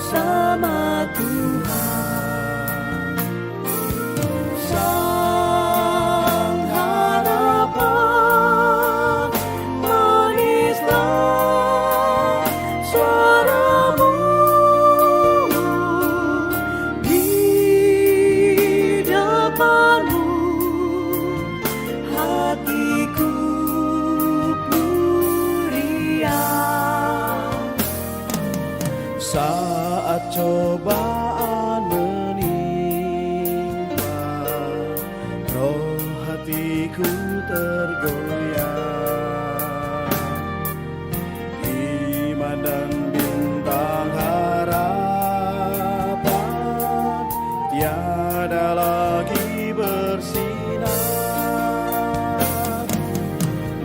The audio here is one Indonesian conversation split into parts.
sama Tuhan. Sang harapan, manislah suaramu di depanmu, hatiku meriah. Saat cobaan menimpa, roh hatiku tergoyah. Iman dan bintang harapan tiada lagi bersinar.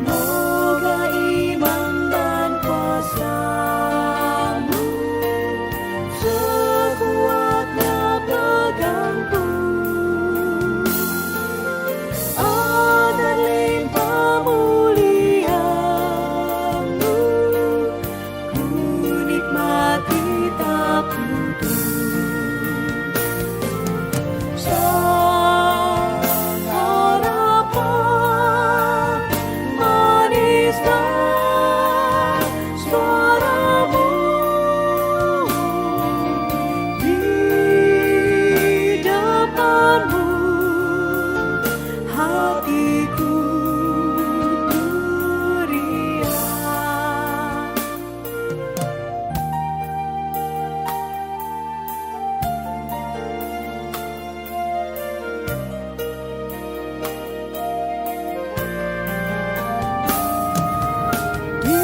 Moga iman dan kuasa-Mu sekuatnya pegangku, agar limpah mulia-Mu ku nikmati tak putus. Sang harapan, manislah suaramu di depanmu, hatiku meriah. Di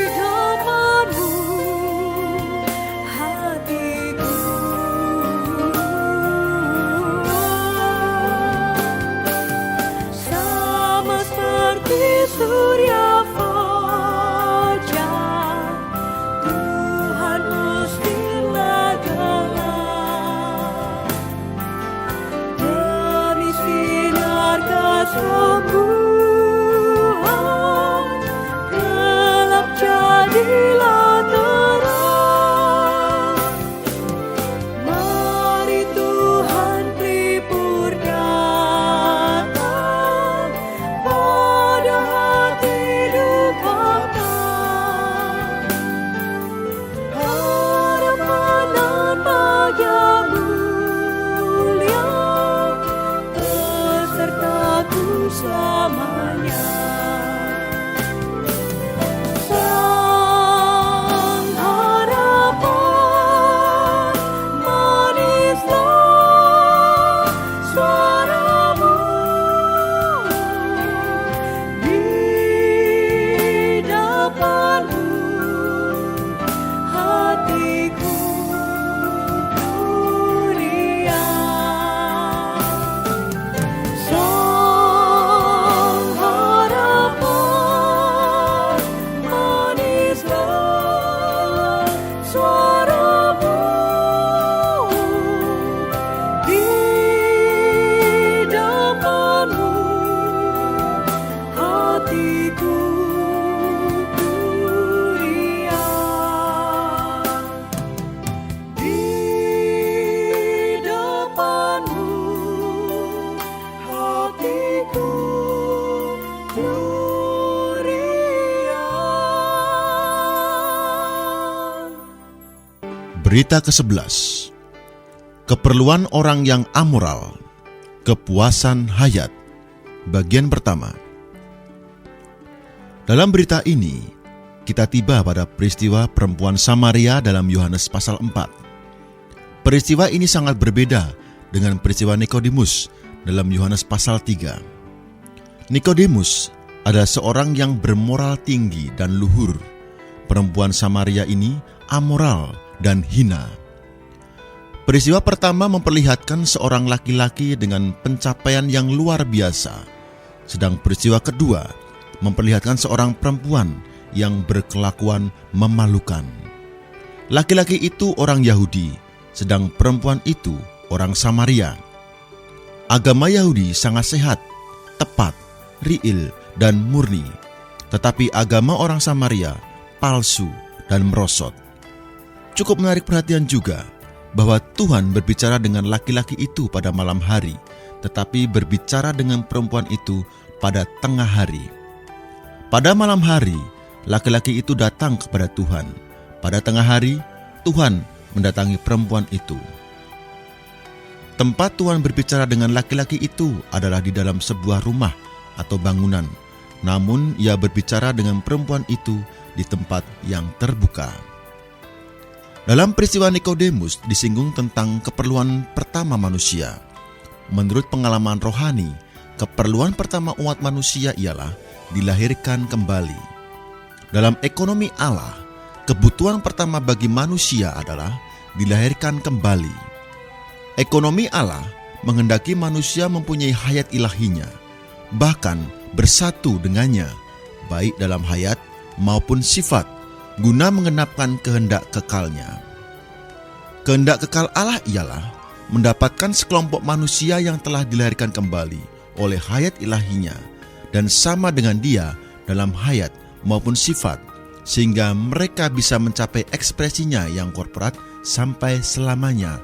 depanmu, hatiku sama seperti surya fajar, Tuhan mestilah gelap demi sinar kesungguhan, gelap jadilah terang. Mari Tuhan pelipur datang pada hati dukata, harapan dan bahagia mulia besertaku selamanya. Sang harapan, manislah suaramu di depanmu, hatiku meriah. Sang harapan, manislah suaramu di depanmu, hatiku meriah. Di depanmu, hatiku meriah. Berita ke-11. Keperluan orang yang amoral. Kepuasan hayat. Bagian pertama. Dalam berita ini, kita tiba pada peristiwa perempuan Samaria dalam Yohanes pasal 4. Peristiwa ini sangat berbeda dengan peristiwa Nikodemus dalam Yohanes pasal 3. Nikodemus adalah seorang yang bermoral tinggi dan luhur. Perempuan Samaria ini amoral dan hina. Peristiwa pertama memperlihatkan seorang laki-laki dengan pencapaian yang luar biasa, sedang peristiwa kedua memperlihatkan seorang perempuan yang berkelakuan memalukan. Laki-laki itu orang Yahudi, sedang perempuan itu orang Samaria. Agama Yahudi sangat sehat, tepat, riil, dan murni. Tetapi agama orang Samaria palsu dan merosot. Cukup menarik perhatian juga bahwa Tuhan berbicara dengan laki-laki itu pada malam hari, tetapi berbicara dengan perempuan itu pada tengah hari. Pada malam hari, laki-laki itu datang kepada Tuhan. Pada tengah hari, Tuhan mendatangi perempuan itu. Tempat Tuhan berbicara dengan laki-laki itu adalah di dalam sebuah rumah atau bangunan. Namun ia berbicara dengan perempuan itu di tempat yang terbuka. Dalam peristiwa Nikodemus disinggung tentang keperluan pertama manusia. Menurut pengalaman rohani, keperluan pertama umat manusia ialah dilahirkan kembali. Dalam ekonomi Allah, kebutuhan pertama bagi manusia adalah dilahirkan kembali. Ekonomi Allah menghendaki manusia mempunyai hayat ilahinya, bahkan bersatu dengannya, baik dalam hayat maupun sifat, guna menggenapkan kehendak kekalnya. Kehendak kekal Allah ialah mendapatkan sekelompok manusia yang telah dilahirkan kembali oleh hayat ilahinya dan sama dengan dia dalam hayat maupun sifat, sehingga mereka bisa mencapai ekspresinya yang korporat sampai selamanya.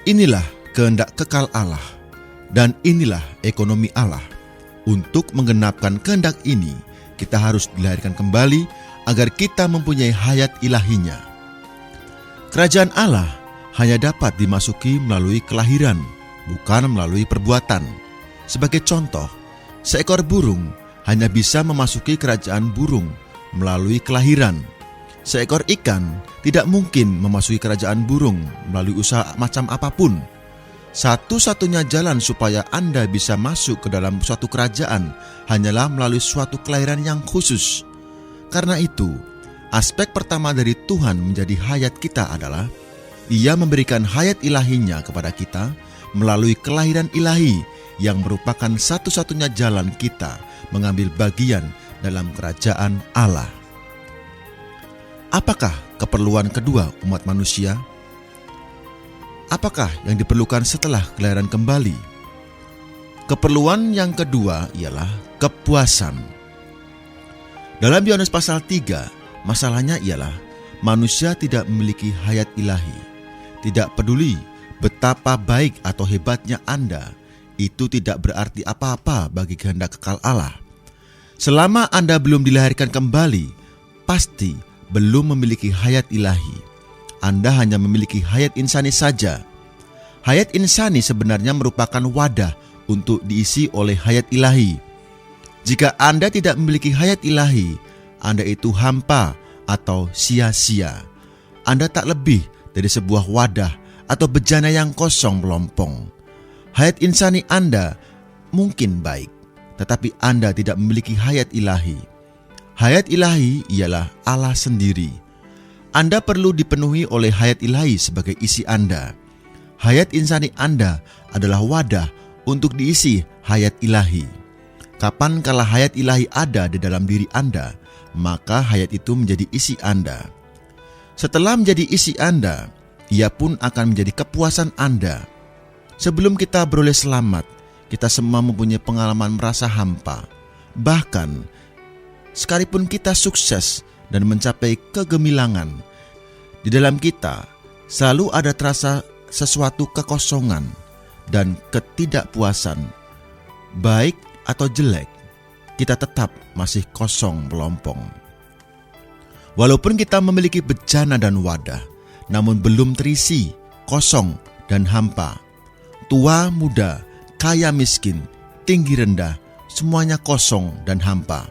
Inilah kehendak kekal Allah, dan inilah ekonomi Allah. Untuk menggenapkan kehendak ini, kita harus dilahirkan kembali agar kita mempunyai hayat ilahinya. Kerajaan Allah hanya dapat dimasuki melalui kelahiran, bukan melalui perbuatan. Sebagai contoh, seekor burung hanya bisa memasuki kerajaan burung melalui kelahiran. Seekor ikan tidak mungkin memasuki kerajaan burung melalui usaha macam apapun. Satu-satunya jalan supaya Anda bisa masuk ke dalam suatu kerajaan hanyalah melalui suatu kelahiran yang khusus. Karena itu, aspek pertama dari Tuhan menjadi hayat kita adalah Ia memberikan hayat ilahinya kepada kita melalui kelahiran ilahi yang merupakan satu-satunya jalan kita mengambil bagian dalam kerajaan Allah. Apakah keperluan kedua umat manusia? Apakah yang diperlukan setelah kelahiran kembali? Keperluan yang kedua ialah kepuasan. Dalam Yohanes pasal 3, masalahnya ialah manusia tidak memiliki hayat ilahi. Tidak peduli betapa baik atau hebatnya Anda, itu tidak berarti apa-apa bagi kehendak kekal Allah. Selama Anda belum dilahirkan kembali, pasti belum memiliki hayat ilahi. Anda hanya memiliki hayat insani saja. Hayat insani sebenarnya merupakan wadah untuk diisi oleh hayat ilahi. Jika Anda tidak memiliki hayat ilahi, Anda itu hampa atau sia-sia. Anda tak lebih dari sebuah wadah atau bejana yang kosong melompong. Hayat insani Anda mungkin baik, tetapi Anda tidak memiliki hayat ilahi. Hayat ilahi ialah Allah sendiri. Anda perlu dipenuhi oleh hayat ilahi sebagai isi Anda. Hayat insani Anda adalah wadah untuk diisi hayat ilahi. Kapan kala hayat ilahi ada di dalam diri Anda, maka hayat itu menjadi isi Anda. Setelah menjadi isi Anda, ia pun akan menjadi kepuasan Anda. Sebelum kita beroleh selamat, kita semua mempunyai pengalaman merasa hampa. Bahkan, sekalipun kita sukses dan mencapai kegemilangan, di dalam kita selalu ada terasa sesuatu kekosongan dan ketidakpuasan. Baik atau jelek, kita tetap masih kosong melompong. Walaupun kita memiliki bejana dan wadah, namun belum terisi, kosong dan hampa. Tua muda, kaya miskin, tinggi rendah, semuanya kosong dan hampa.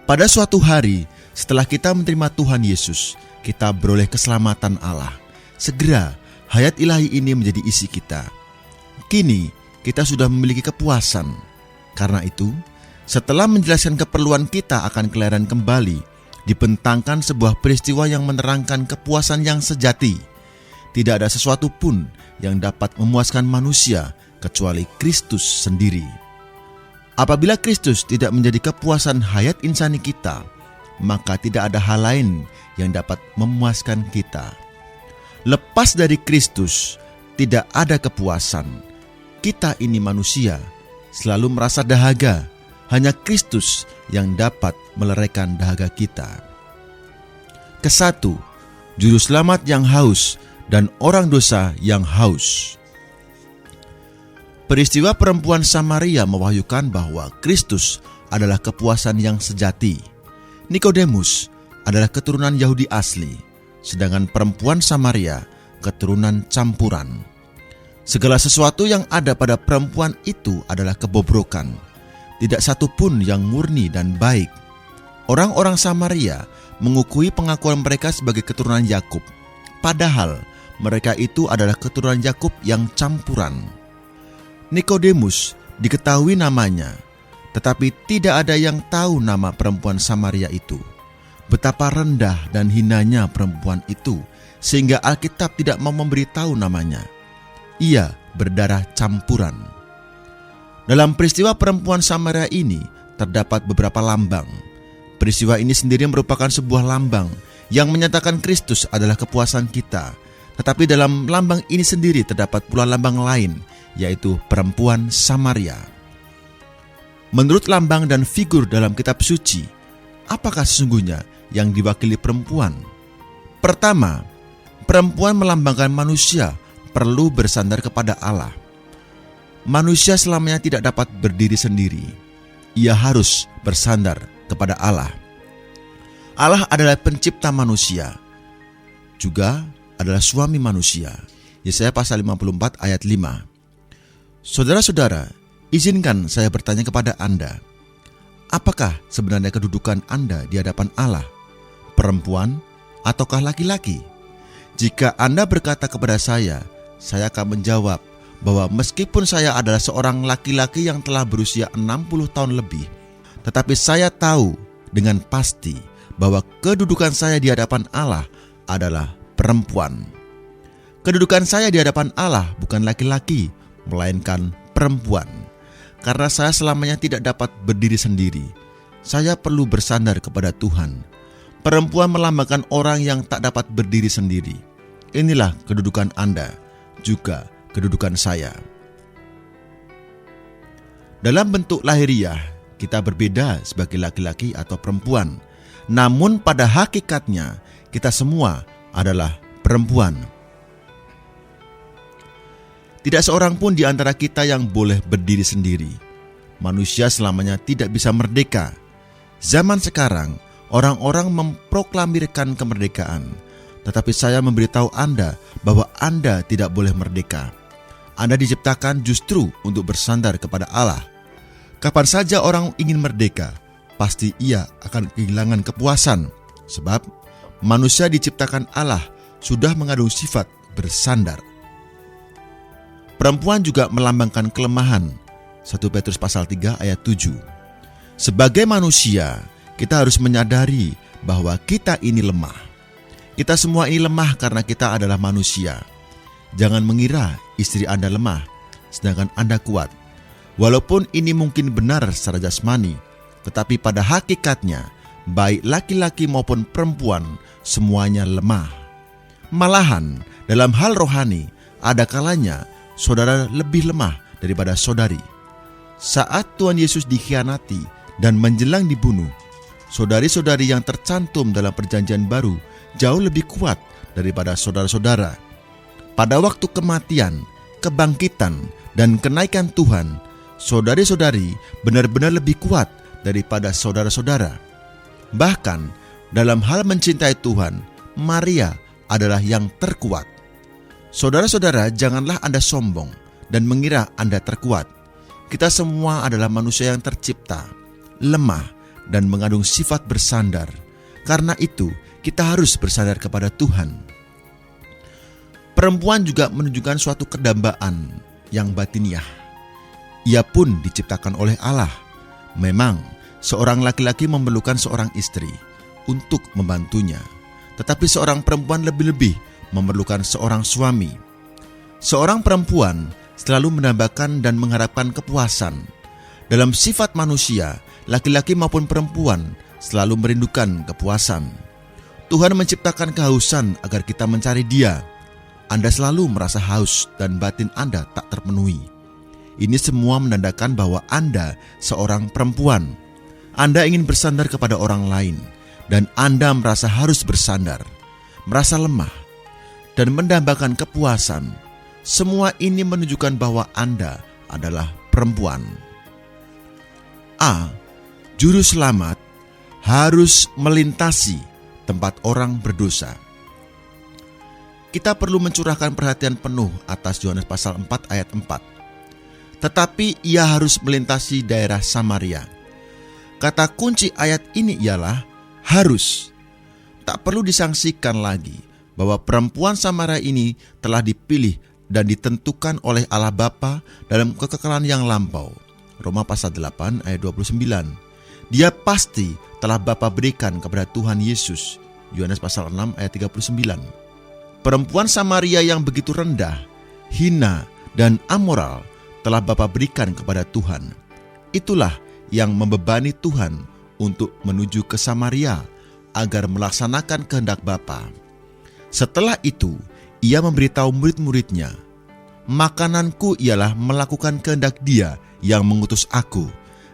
Pada suatu hari, setelah kita menerima Tuhan Yesus, kita beroleh keselamatan Allah. Segera, hayat ilahi ini menjadi isi kita. Kini, kita sudah memiliki kepuasan. Karena itu, setelah menjelaskan keperluan kita akan kelahiran kembali, dibentangkan sebuah peristiwa yang menerangkan kepuasan yang sejati. Tidak ada sesuatu pun yang dapat memuaskan manusia kecuali Kristus sendiri. Apabila Kristus tidak menjadi kepuasan hayat insani kita, maka tidak ada hal lain yang dapat memuaskan kita. Lepas dari Kristus, tidak ada kepuasan. Kita ini manusia, selalu merasa dahaga. Hanya Kristus yang dapat meleraikan dahaga kita. Kesatu, juru selamat yang haus, dan orang dosa yang haus. Peristiwa perempuan Samaria mewahyukan bahwa Kristus adalah kepuasan yang sejati. Nikodemus adalah keturunan Yahudi asli, sedangkan perempuan Samaria keturunan campuran. Segala sesuatu yang ada pada perempuan itu adalah kebobrokan. Tidak satu pun yang murni dan baik. Orang-orang Samaria mengukui pengakuan mereka sebagai keturunan Yakub, padahal mereka itu adalah keturunan Yakub yang campuran. Nikodemus diketahui namanya, tetapi tidak ada yang tahu nama perempuan Samaria itu. Betapa rendah dan hinanya perempuan itu, sehingga Alkitab tidak mau memberitahu namanya. Ia berdarah campuran. Dalam peristiwa perempuan Samaria ini terdapat beberapa lambang. Peristiwa ini sendiri merupakan sebuah lambang yang menyatakan Kristus adalah kepuasan kita. Tetapi dalam lambang ini sendiri terdapat pula lambang lain, yaitu perempuan Samaria. Menurut lambang dan figur dalam kitab suci, apakah sesungguhnya yang diwakili perempuan? Pertama, perempuan melambangkan manusia perlu bersandar kepada Allah. Manusia selamanya tidak dapat berdiri sendiri. Ia harus bersandar kepada Allah. Allah adalah pencipta manusia, juga adalah suami manusia. Yesaya pasal 54 ayat 5. Saudara-saudara, izinkan saya bertanya kepada Anda, apakah sebenarnya kedudukan Anda di hadapan Allah? Perempuan ataukah laki-laki? Jika Anda berkata kepada saya akan menjawab bahwa meskipun saya adalah seorang laki-laki yang telah berusia 60 tahun lebih, tetapi saya tahu dengan pasti bahwa kedudukan saya di hadapan Allah adalah perempuan. Kedudukan saya di hadapan Allah bukan laki-laki, melainkan perempuan. Karena saya selamanya tidak dapat berdiri sendiri, saya perlu bersandar kepada Tuhan. Perempuan melambangkan orang yang tak dapat berdiri sendiri. Inilah kedudukan Anda, juga kedudukan saya. Dalam bentuk lahiriah, kita berbeda sebagai laki-laki atau perempuan. Namun pada hakikatnya, kita semua adalah perempuan. Tidak seorang pun di antara kita yang boleh berdiri sendiri. Manusia selamanya tidak bisa merdeka. Zaman sekarang, orang-orang memproklamirkan kemerdekaan. Tetapi saya memberitahu Anda bahwa Anda tidak boleh merdeka. Anda diciptakan justru untuk bersandar kepada Allah. Kapan saja orang ingin merdeka, pasti ia akan kehilangan kepuasan. Sebab manusia diciptakan Allah sudah mengandung sifat bersandar. Perempuan juga melambangkan kelemahan. 1 Petrus pasal 3 ayat 7. Sebagai manusia, kita harus menyadari bahwa kita ini lemah. Kita semua ini lemah karena kita adalah manusia. Jangan mengira istri Anda lemah, sedangkan Anda kuat. Walaupun ini mungkin benar secara jasmani, tetapi pada hakikatnya, baik laki-laki maupun perempuan, semuanya lemah. Malahan, dalam hal rohani, ada kalanya saudara lebih lemah daripada saudari. Saat Tuhan Yesus dikhianati dan menjelang dibunuh, saudari-saudari yang tercantum dalam perjanjian baru jauh lebih kuat daripada saudara-saudara. Pada waktu kematian, kebangkitan, dan kenaikan Tuhan, saudari-saudari benar-benar lebih kuat daripada saudara-saudara. Bahkan dalam hal mencintai Tuhan, Maria adalah yang terkuat. Saudara-saudara, janganlah Anda sombong dan mengira Anda terkuat. Kita semua adalah manusia yang tercipta, lemah, dan mengandung sifat bersandar. Karena itu, kita harus bersandar kepada Tuhan. Perempuan juga menunjukkan suatu kedambaan yang batiniah. Ia pun diciptakan oleh Allah. Memang, seorang laki-laki memerlukan seorang istri untuk membantunya. Tetapi seorang perempuan lebih-lebih memerlukan seorang suami. Seorang perempuan selalu menambahkan dan mengharapkan kepuasan. Dalam sifat manusia, laki-laki maupun perempuan selalu merindukan kepuasan. Tuhan menciptakan kehausan agar kita mencari Dia. Anda selalu merasa haus dan batin Anda tak terpenuhi. Ini semua menandakan bahwa Anda seorang perempuan. Anda ingin bersandar kepada orang lain, dan Anda merasa harus bersandar. merasa lemah, dan mendambakan kepuasan, semua ini menunjukkan bahwa Anda adalah perempuan. A. Juru selamat harus melintasi tempat orang berdosa. Kita perlu mencurahkan perhatian penuh atas Yohanes pasal 4 ayat 4. Tetapi ia harus melintasi daerah Samaria. Kata kunci ayat ini ialah harus. Tak perlu disangsikan lagi bahwa perempuan Samaria ini telah dipilih dan ditentukan oleh Allah Bapa dalam kekekalan yang lampau. Roma pasal 8 ayat 29. Dia pasti telah Bapa berikan kepada Tuhan Yesus. Yohanes pasal 6 ayat 39. Perempuan Samaria yang begitu rendah, hina, dan amoral telah Bapa berikan kepada Tuhan. Itulah yang membebani Tuhan untuk menuju ke Samaria agar melaksanakan kehendak Bapa. Setelah itu, ia memberitahu murid-muridnya, "Makananku ialah melakukan kehendak Dia yang mengutus aku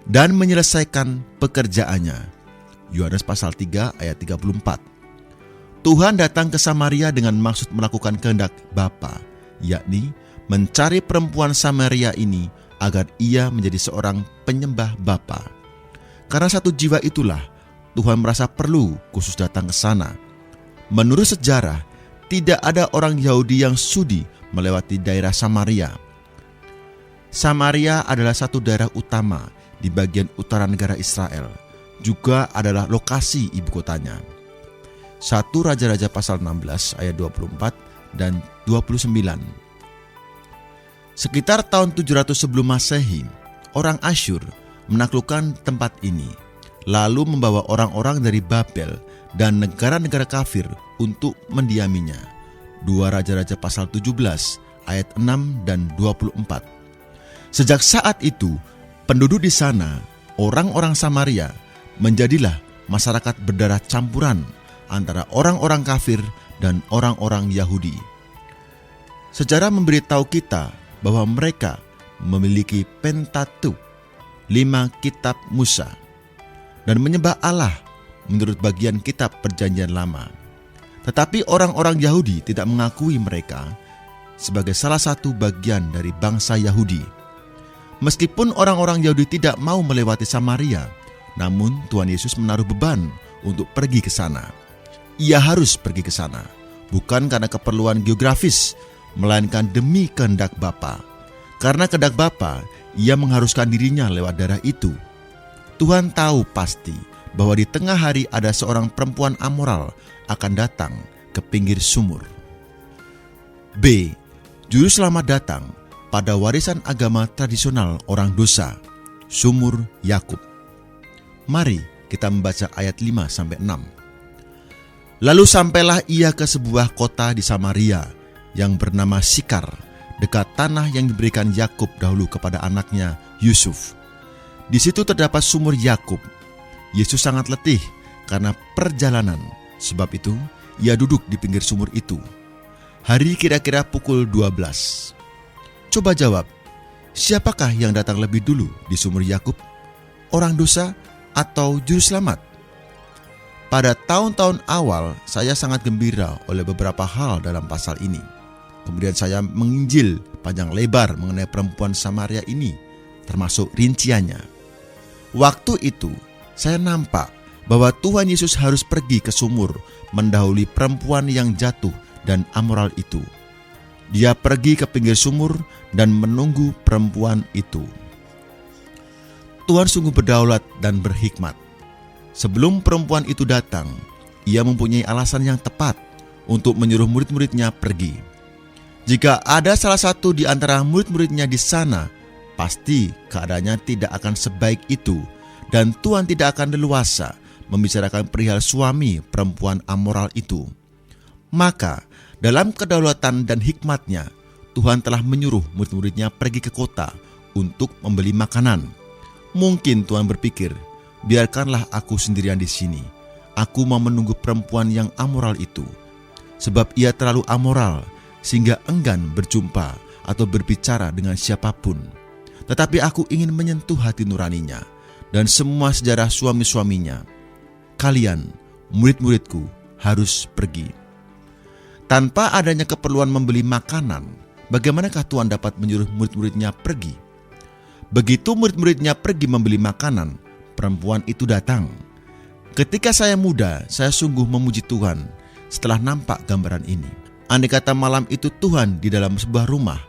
dan menyelesaikan pekerjaannya." Yohanes pasal 3 ayat 34. Tuhan datang ke Samaria dengan maksud melakukan kehendak Bapa, yakni mencari perempuan Samaria ini agar ia menjadi seorang penyembah Bapa. Karena satu jiwa itulah Tuhan merasa perlu khusus datang ke sana. Menurut sejarah, tidak ada orang Yahudi yang sudi melewati daerah Samaria. Samaria adalah satu daerah utama di bagian utara negara Israel, juga adalah lokasi ibu kotanya. 1 Raja-Raja pasal 16 ayat 24 dan 29. Sekitar tahun 700 sebelum Masehi, orang Asyur menaklukkan tempat ini, lalu membawa orang-orang dari Babel dan negara-negara kafir untuk mendiaminya. 2 Raja-Raja pasal 17 ayat 6 dan 24. Sejak saat itu, penduduk di sana, orang-orang Samaria, menjadilah masyarakat berdarah campuran antara orang-orang kafir dan orang-orang Yahudi. Sejarah memberitahu kita bahwa mereka memiliki Pentateuch, 5 kitab Musa, dan menyembah Allah menurut bagian kitab Perjanjian Lama. Tetapi orang-orang Yahudi tidak mengakui mereka sebagai salah satu bagian dari bangsa Yahudi. Meskipun orang-orang Yahudi tidak mau melewati Samaria, namun Tuhan Yesus menaruh beban untuk pergi ke sana. Ia harus pergi ke sana, bukan karena keperluan geografis, melainkan demi kehendak Bapa. Karena kehendak Bapa, ia mengharuskan dirinya lewat daerah itu. Tuhan tahu pasti bahwa di tengah hari ada seorang perempuan amoral akan datang ke pinggir sumur. B. Juru selamat datang pada warisan agama tradisional orang dosa, sumur Yakub. Mari kita membaca ayat 5-6. Lalu sampailah ia ke sebuah kota di Samaria yang bernama Sikar, dekat tanah yang diberikan Yakub dahulu kepada anaknya Yusuf. Di situ terdapat sumur Yakub. Yesus sangat letih karena perjalanan, sebab itu ia duduk di pinggir sumur itu. Hari kira-kira pukul 12. Coba jawab, siapakah yang datang lebih dulu di sumur Yakub? Orang dosa atau juru selamat? Pada tahun-tahun awal, saya sangat gembira oleh beberapa hal dalam pasal ini. Kemudian saya menginjil panjang lebar mengenai perempuan Samaria ini, termasuk rinciannya. Waktu itu, saya nampak bahwa Tuhan Yesus harus pergi ke sumur mendahului perempuan yang jatuh dan amoral itu. Dia pergi ke pinggir sumur dan menunggu perempuan itu. Tuhan sungguh berdaulat dan berhikmat. Sebelum perempuan itu datang, ia mempunyai alasan yang tepat untuk menyuruh murid-muridnya pergi. Jika ada salah satu di antara murid-muridnya di sana, pasti keadaannya tidak akan sebaik itu, dan Tuhan tidak akan leluasa membicarakan perihal suami perempuan amoral itu. Maka, dalam kedaulatan dan hikmatnya, Tuhan telah menyuruh murid-muridnya pergi ke kota untuk membeli makanan. Mungkin Tuhan berpikir, biarkanlah aku sendirian di sini. Aku mau menunggu perempuan yang amoral itu, sebab ia terlalu amoral sehingga enggan berjumpa atau berbicara dengan siapapun. Tetapi aku ingin menyentuh hati nuraninya dan semua sejarah suami-suaminya. Kalian, murid-muridku, harus pergi. Tanpa adanya keperluan membeli makanan, bagaimanakah Tuhan dapat menyuruh murid-muridnya pergi? Begitu murid-muridnya pergi membeli makanan, perempuan itu datang. Ketika saya muda, saya sungguh memuji Tuhan setelah nampak gambaran ini. Andai kata malam itu Tuhan di dalam sebuah rumah,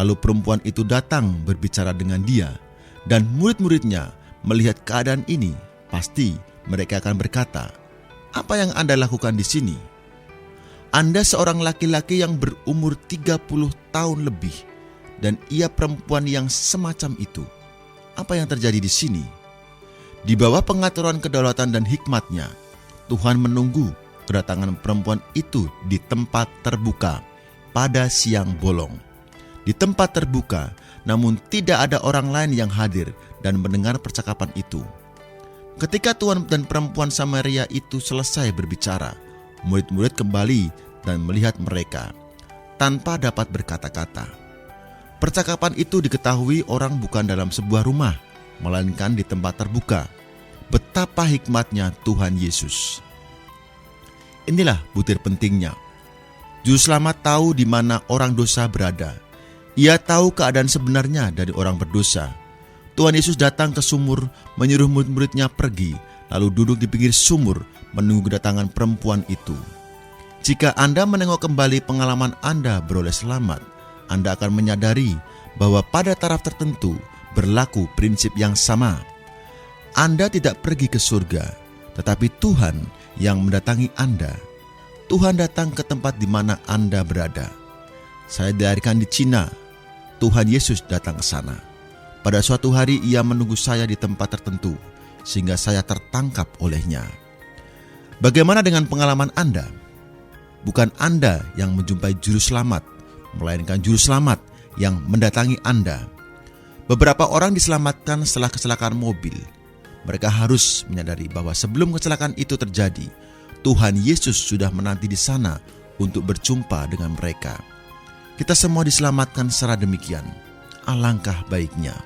lalu perempuan itu datang berbicara dengan dia, dan murid-muridnya melihat keadaan ini, pasti mereka akan berkata, "Apa yang Anda lakukan di sini? Anda seorang laki-laki yang berumur 30 tahun lebih, dan ia perempuan yang semacam itu. Apa yang terjadi di sini?" Di bawah pengaturan kedaulatan dan hikmat-Nya, Tuhan menunggu kedatangan perempuan itu di tempat terbuka pada siang bolong. Di tempat terbuka, namun tidak ada orang lain yang hadir dan mendengar percakapan itu. Ketika Tuhan dan perempuan Samaria itu selesai berbicara, murid-murid kembali dan melihat mereka tanpa dapat berkata-kata. Percakapan itu diketahui orang bukan dalam sebuah rumah, melainkan di tempat terbuka. Betapa hikmatnya Tuhan Yesus. Inilah butir pentingnya. Juru selamat tahu di mana orang dosa berada. Ia tahu keadaan sebenarnya dari orang berdosa. Tuhan Yesus datang ke sumur, menyuruh murid-muridnya pergi, lalu duduk di pinggir sumur menunggu kedatangan perempuan itu. Jika Anda menengok kembali pengalaman Anda beroleh selamat, Anda akan menyadari bahwa pada taraf tertentu berlaku prinsip yang sama. Anda tidak pergi ke surga, tetapi Tuhan yang mendatangi Anda. Tuhan datang ke tempat di mana Anda berada. Saya dilahirkan di Cina. Tuhan Yesus datang ke sana. Pada suatu hari ia menunggu saya di tempat tertentu, sehingga saya tertangkap olehnya. Bagaimana dengan pengalaman Anda? Bukan Anda yang menjumpai juru selamat, melainkan juru selamat yang mendatangi Anda. Beberapa orang diselamatkan setelah kecelakaan mobil. Mereka harus menyadari bahwa sebelum kecelakaan itu terjadi, Tuhan Yesus sudah menanti di sana untuk berjumpa dengan mereka. Kita semua diselamatkan secara demikian. Alangkah baiknya.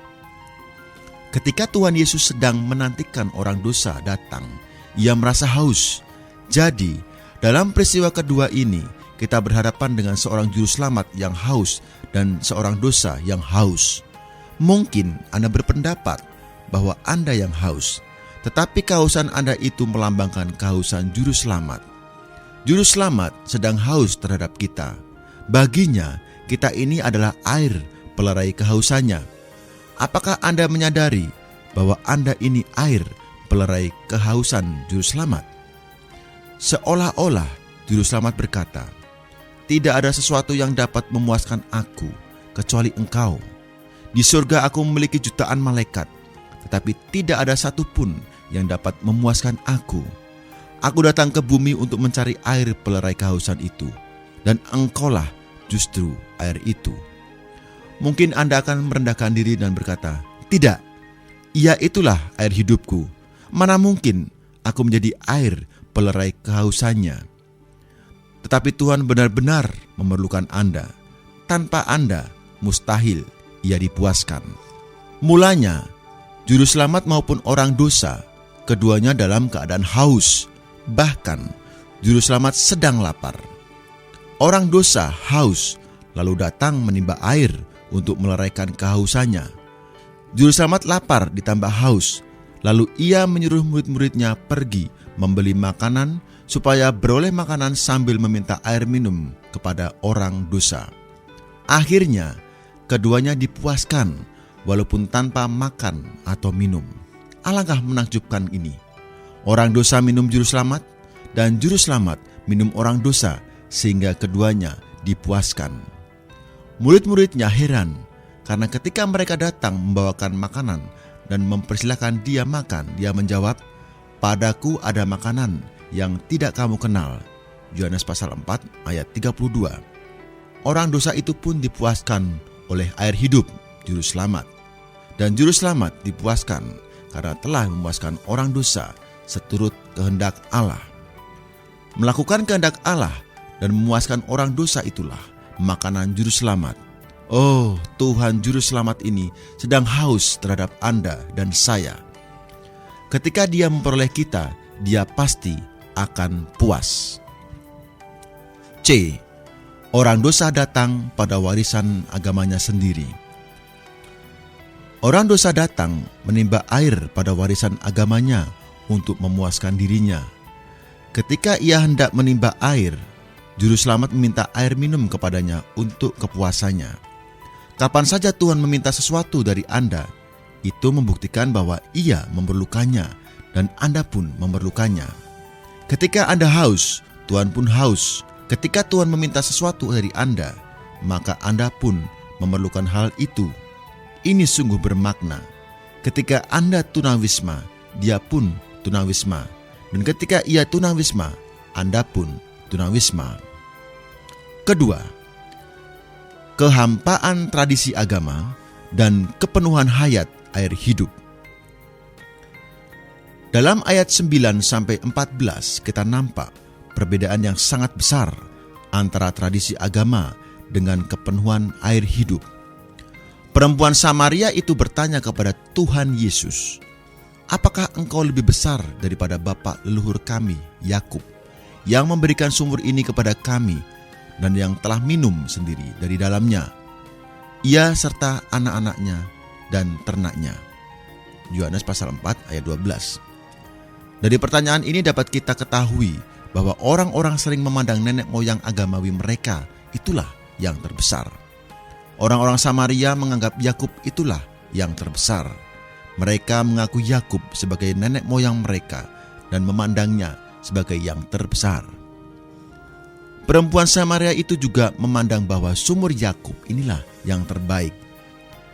Ketika Tuhan Yesus sedang menantikan orang dosa datang, ia merasa haus. Jadi, dalam peristiwa kedua ini, kita berhadapan dengan seorang juru selamat yang haus dan seorang dosa yang haus. Mungkin Anda berpendapat bahwa Anda yang haus, tetapi kehausan Anda itu melambangkan kehausan juru selamat. Juru selamat sedang haus terhadap kita. Baginya, kita ini adalah air pelerai kehausannya. Apakah Anda menyadari bahwa Anda ini air pelerai kehausan juru selamat? Seolah-olah juru selamat berkata, "Tidak ada sesuatu yang dapat memuaskan aku kecuali Engkau. Di surga aku memiliki jutaan malaikat, tetapi tidak ada satupun yang dapat memuaskan aku. Aku datang ke bumi untuk mencari air pelerai kehausan itu, dan Engkaulah justru air itu." Mungkin Anda akan merendahkan diri dan berkata, "Tidak, Ia itulah air hidupku. Mana mungkin aku menjadi air pelerai kehausannya?" Tetapi Tuhan benar-benar memerlukan Anda. Tanpa Anda, mustahil Ia dipuaskan. Mulanya, juru selamat maupun orang dosa, keduanya dalam keadaan haus. Bahkan, juru selamat sedang lapar. Orang dosa haus, lalu datang menimba air untuk meleraikan kehausannya. Juru selamat lapar ditambah haus, lalu ia menyuruh murid-muridnya pergi membeli makanan supaya beroleh makanan sambil meminta air minum kepada orang dosa. Akhirnya, keduanya dipuaskan walaupun tanpa makan atau minum. Alangkah menakjubkan ini. Orang dosa minum juru selamat, dan juru selamat minum orang dosa, sehingga keduanya dipuaskan. Murid-muridnya heran, karena ketika mereka datang membawakan makanan dan mempersilahkan dia makan, dia menjawab, "Padaku ada makanan yang tidak kamu kenal." Yohanes pasal 4 ayat 32. Orang dosa itu pun dipuaskan oleh air hidup juru selamat. Dan juru selamat dipuaskan karena telah memuaskan orang dosa seturut kehendak Allah. Melakukan kehendak Allah dan memuaskan orang dosa itulah makanan juru selamat. Oh, Tuhan juru selamat ini sedang haus terhadap Anda dan saya. Ketika Dia memperoleh kita, Dia pasti akan puas. C. orang dosa datang pada warisan agamanya sendiri. Orang dosa datang menimba air pada warisan agamanya untuk memuaskan dirinya. Ketika ia hendak menimba air, Juru Selamat meminta air minum kepadanya untuk kepuasannya. Kapan saja Tuhan meminta sesuatu dari Anda, itu membuktikan bahwa ia memerlukannya dan Anda pun memerlukannya. Ketika Anda haus, Tuhan pun haus. Ketika Tuhan meminta sesuatu dari Anda, maka Anda pun memerlukan hal itu. Ini sungguh bermakna. Ketika Anda tunawisma, Dia pun tunawisma. Dan ketika ia tunawisma, Anda pun tunawisma. Kedua, kehampaan tradisi agama dan kepenuhan hayat air hidup. Dalam ayat 9-14 kita nampak perbedaan yang sangat besar antara tradisi agama dengan kepenuhan air hidup. Perempuan Samaria itu bertanya kepada Tuhan Yesus, "Apakah engkau lebih besar daripada bapa leluhur kami, Yakub, yang memberikan sumur ini kepada kami dan yang telah minum sendiri dari dalamnya, ia serta anak-anaknya dan ternaknya?" Yohanes pasal 4 ayat 12. Dari pertanyaan ini dapat kita ketahui bahwa orang-orang sering memandang nenek moyang agamawi mereka itulah yang terbesar. Orang-orang Samaria menganggap Yakub itulah yang terbesar. Mereka mengaku Yakub sebagai nenek moyang mereka dan memandangnya sebagai yang terbesar. Perempuan Samaria itu juga memandang bahwa sumur Yakub inilah yang terbaik.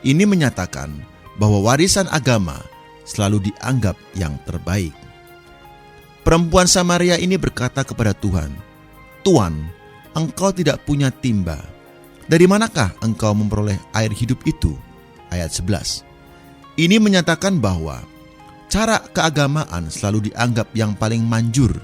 Ini menyatakan bahwa warisan agama selalu dianggap yang terbaik. Perempuan Samaria ini berkata kepada Tuhan, "Tuan, engkau tidak punya timba. Dari manakah engkau memperoleh air hidup itu?" Ayat 11. Ini menyatakan bahwa cara keagamaan selalu dianggap yang paling manjur.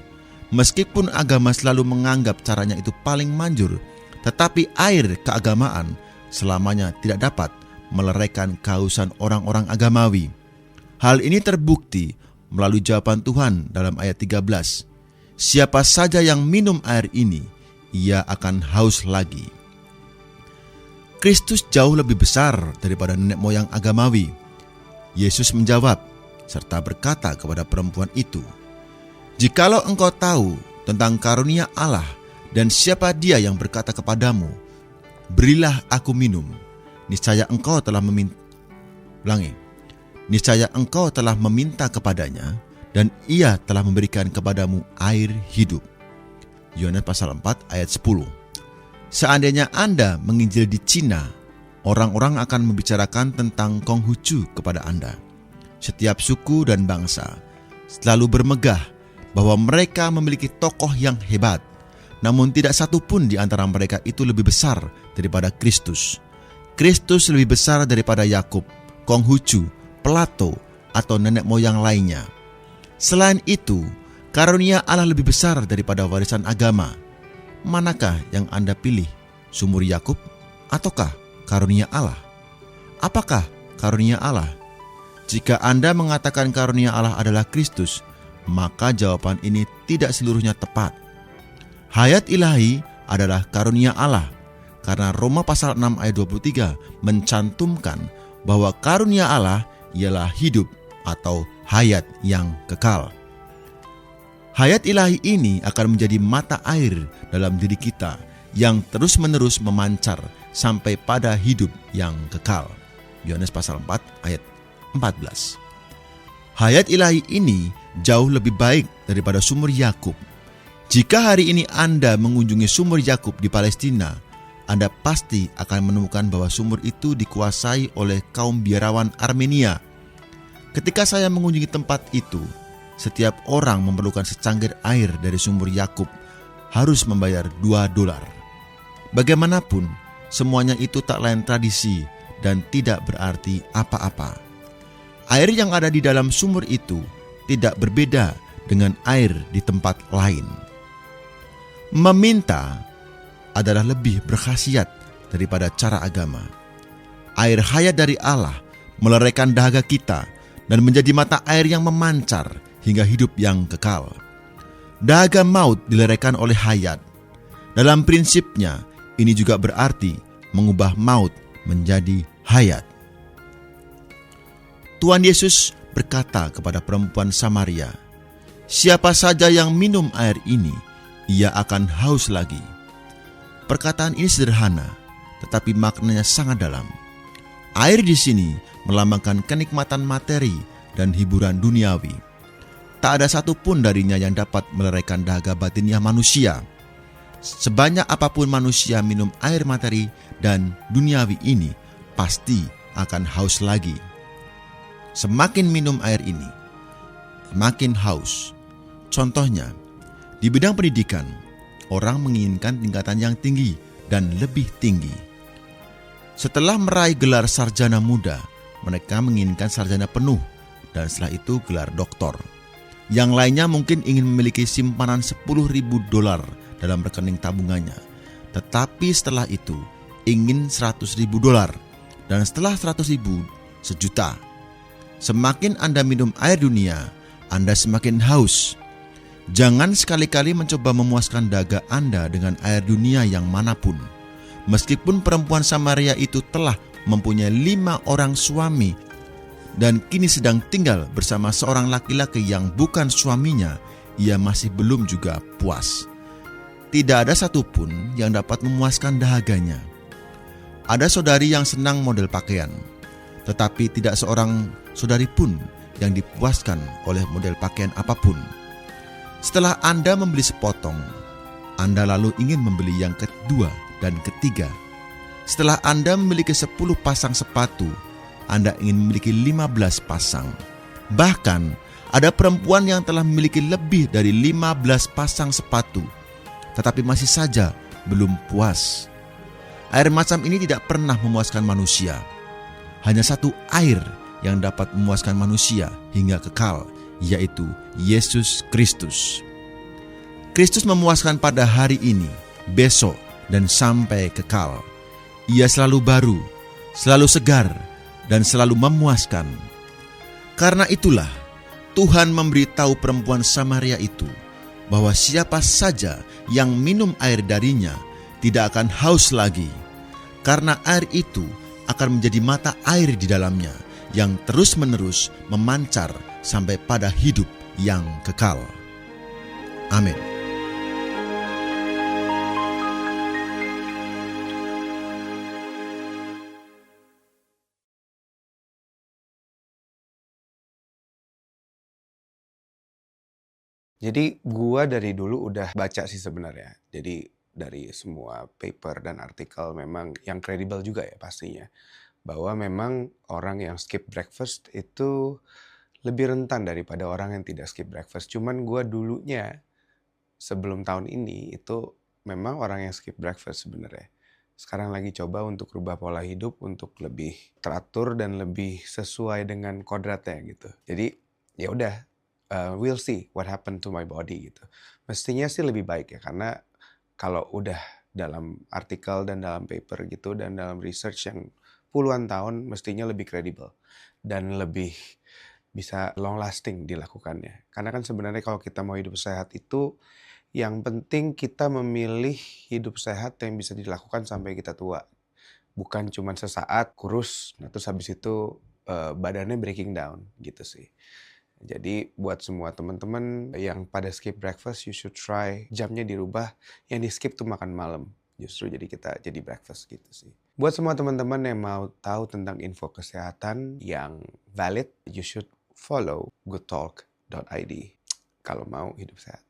Meskipun agama selalu menganggap caranya itu paling manjur, tetapi air keagamaan selamanya tidak dapat meleraikan kehausan orang-orang agamawi. Hal ini terbukti melalui jawaban Tuhan dalam ayat 13. "Siapa saja yang minum air ini, ia akan haus lagi." Kristus jauh lebih besar daripada nenek moyang agamawi. Yesus menjawab serta berkata kepada perempuan itu, "Jikalau engkau tahu tentang karunia Allah dan siapa Dia yang berkata kepadamu, 'Berilah aku minum,' niscaya engkau telah niscaya engkau telah meminta kepadanya dan ia telah memberikan kepadamu air hidup." Yohanes pasal 4 ayat 10. Seandainya Anda menginjil di Cina, orang-orang akan membicarakan tentang Konghucu kepada Anda. Setiap suku dan bangsa selalu bermegah bahwa mereka memiliki tokoh yang hebat, namun tidak satu pun di antara mereka itu lebih besar daripada Kristus. Kristus lebih besar daripada Yakub, Konghucu, Plato, atau nenek moyang lainnya. Selain itu, karunia Allah lebih besar daripada warisan agama. Manakah yang Anda pilih, sumur Yakub ataukah karunia Allah? Apakah karunia Allah? Jika Anda mengatakan karunia Allah adalah Kristus, maka jawaban ini tidak seluruhnya tepat. Hayat ilahi adalah karunia Allah, karena Roma pasal 6 ayat 23 mencantumkan bahwa karunia Allah ialah hidup atau hayat yang kekal. Hayat ilahi ini akan menjadi mata air dalam diri kita yang terus-menerus memancar sampai pada hidup yang kekal. Yohanes pasal 4 ayat 14. Hayat ilahi ini jauh lebih baik daripada sumur Yakub. Jika hari ini Anda mengunjungi sumur Yakub di Palestina, Anda pasti akan menemukan bahwa sumur itu dikuasai oleh kaum biarawan Armenia. Ketika saya mengunjungi tempat itu, setiap orang memerlukan secangkir air dari sumur Yakub harus membayar $2. Bagaimanapun, semuanya itu tak lain tradisi dan tidak berarti apa-apa. Air yang ada di dalam sumur itu tidak berbeda dengan air di tempat lain. Meminta adalah lebih berkhasiat daripada cara agama. Air hayat dari Allah meleraikan dahaga kita dan menjadi mata air yang memancar hingga hidup yang kekal. Dahaga maut dileraikan oleh hayat. Dalam prinsipnya, Ini juga berarti mengubah maut menjadi hayat. Tuhan Yesus berkata kepada perempuan Samaria, "Siapa saja yang minum air ini, ia akan haus lagi." Perkataan ini sederhana, tetapi maknanya sangat dalam. Air di sini melambangkan kenikmatan materi dan hiburan duniawi. Tak ada satupun darinya yang dapat melelehkan dahaga batiniah manusia. Sebanyak apapun manusia minum air materi dan duniawi ini, pasti akan haus lagi. Semakin minum air ini, semakin haus. Contohnya, di bidang pendidikan, orang menginginkan tingkatan yang tinggi dan lebih tinggi. Setelah meraih gelar sarjana muda, mereka menginginkan sarjana penuh, dan setelah itu gelar doktor. Yang lainnya mungkin ingin memiliki simpanan $10.000 dalam rekening tabungannya. Tetapi setelah itu ingin $100.000, dan setelah $100.000, $1.000.000. Semakin Anda minum air dunia, Anda semakin haus. Jangan sekali-kali mencoba memuaskan dahaga Anda dengan air dunia yang manapun. Meskipun perempuan Samaria itu telah mempunyai 5 orang suami dan kini sedang tinggal bersama seorang laki-laki yang bukan suaminya, ia masih belum juga puas. Tidak ada satupun yang dapat memuaskan dahaganya. Ada saudari yang senang model pakaian, tetapi tidak seorang saudari pun yang dipuaskan oleh model pakaian apapun. Setelah Anda membeli sepotong, Anda lalu ingin membeli yang kedua dan ketiga. Setelah Anda memiliki 10 pasang sepatu, Anda ingin memiliki 15 pasang. Bahkan, ada perempuan yang telah memiliki lebih dari 15 pasang sepatu, tetapi masih saja belum puas. Air macam ini tidak pernah memuaskan manusia. Hanya satu air yang dapat memuaskan manusia hingga kekal, yaitu Yesus Kristus. Kristus memuaskan pada hari ini, besok, dan sampai kekal. Ia selalu baru, selalu segar, dan selalu memuaskan. Karena itulah Tuhan memberitahu perempuan Samaria itu bahwa siapa saja yang minum air darinya tidak akan haus lagi, karena air itu akan menjadi mata air di dalamnya yang terus-menerus memancar sampai pada hidup yang kekal. Amin. Jadi gua dari dulu udah baca sih sebenarnya. Jadi dari semua paper dan artikel memang yang kredibel juga ya pastinya. Bahwa memang orang yang skip breakfast itu lebih rentan daripada orang yang tidak skip breakfast. Cuman gua dulunya sebelum tahun ini itu memang orang yang skip breakfast sebenarnya. Sekarang lagi coba untuk rubah pola hidup untuk lebih teratur dan lebih sesuai dengan kodratnya gitu. Jadi ya udah, we'll see what happened to my body gitu. Mestinya sih lebih baik ya, karena kalau udah dalam artikel dan dalam paper gitu dan dalam research yang puluhan tahun, mestinya lebih kredibel dan lebih bisa long lasting dilakukannya. Karena kan sebenarnya kalau kita mau hidup sehat itu yang penting kita memilih hidup sehat yang bisa dilakukan sampai kita tua. Bukan cuma sesaat kurus, nah terus habis itu badannya breaking down gitu sih. Jadi buat semua teman-teman yang pada skip breakfast, you should try jamnya dirubah. Yang di skip tuh makan malam. Justru jadi kita jadi breakfast gitu sih. Buat semua teman-teman yang mau tahu tentang info kesehatan yang valid, you should follow goodtalk.id kalau mau hidup sehat.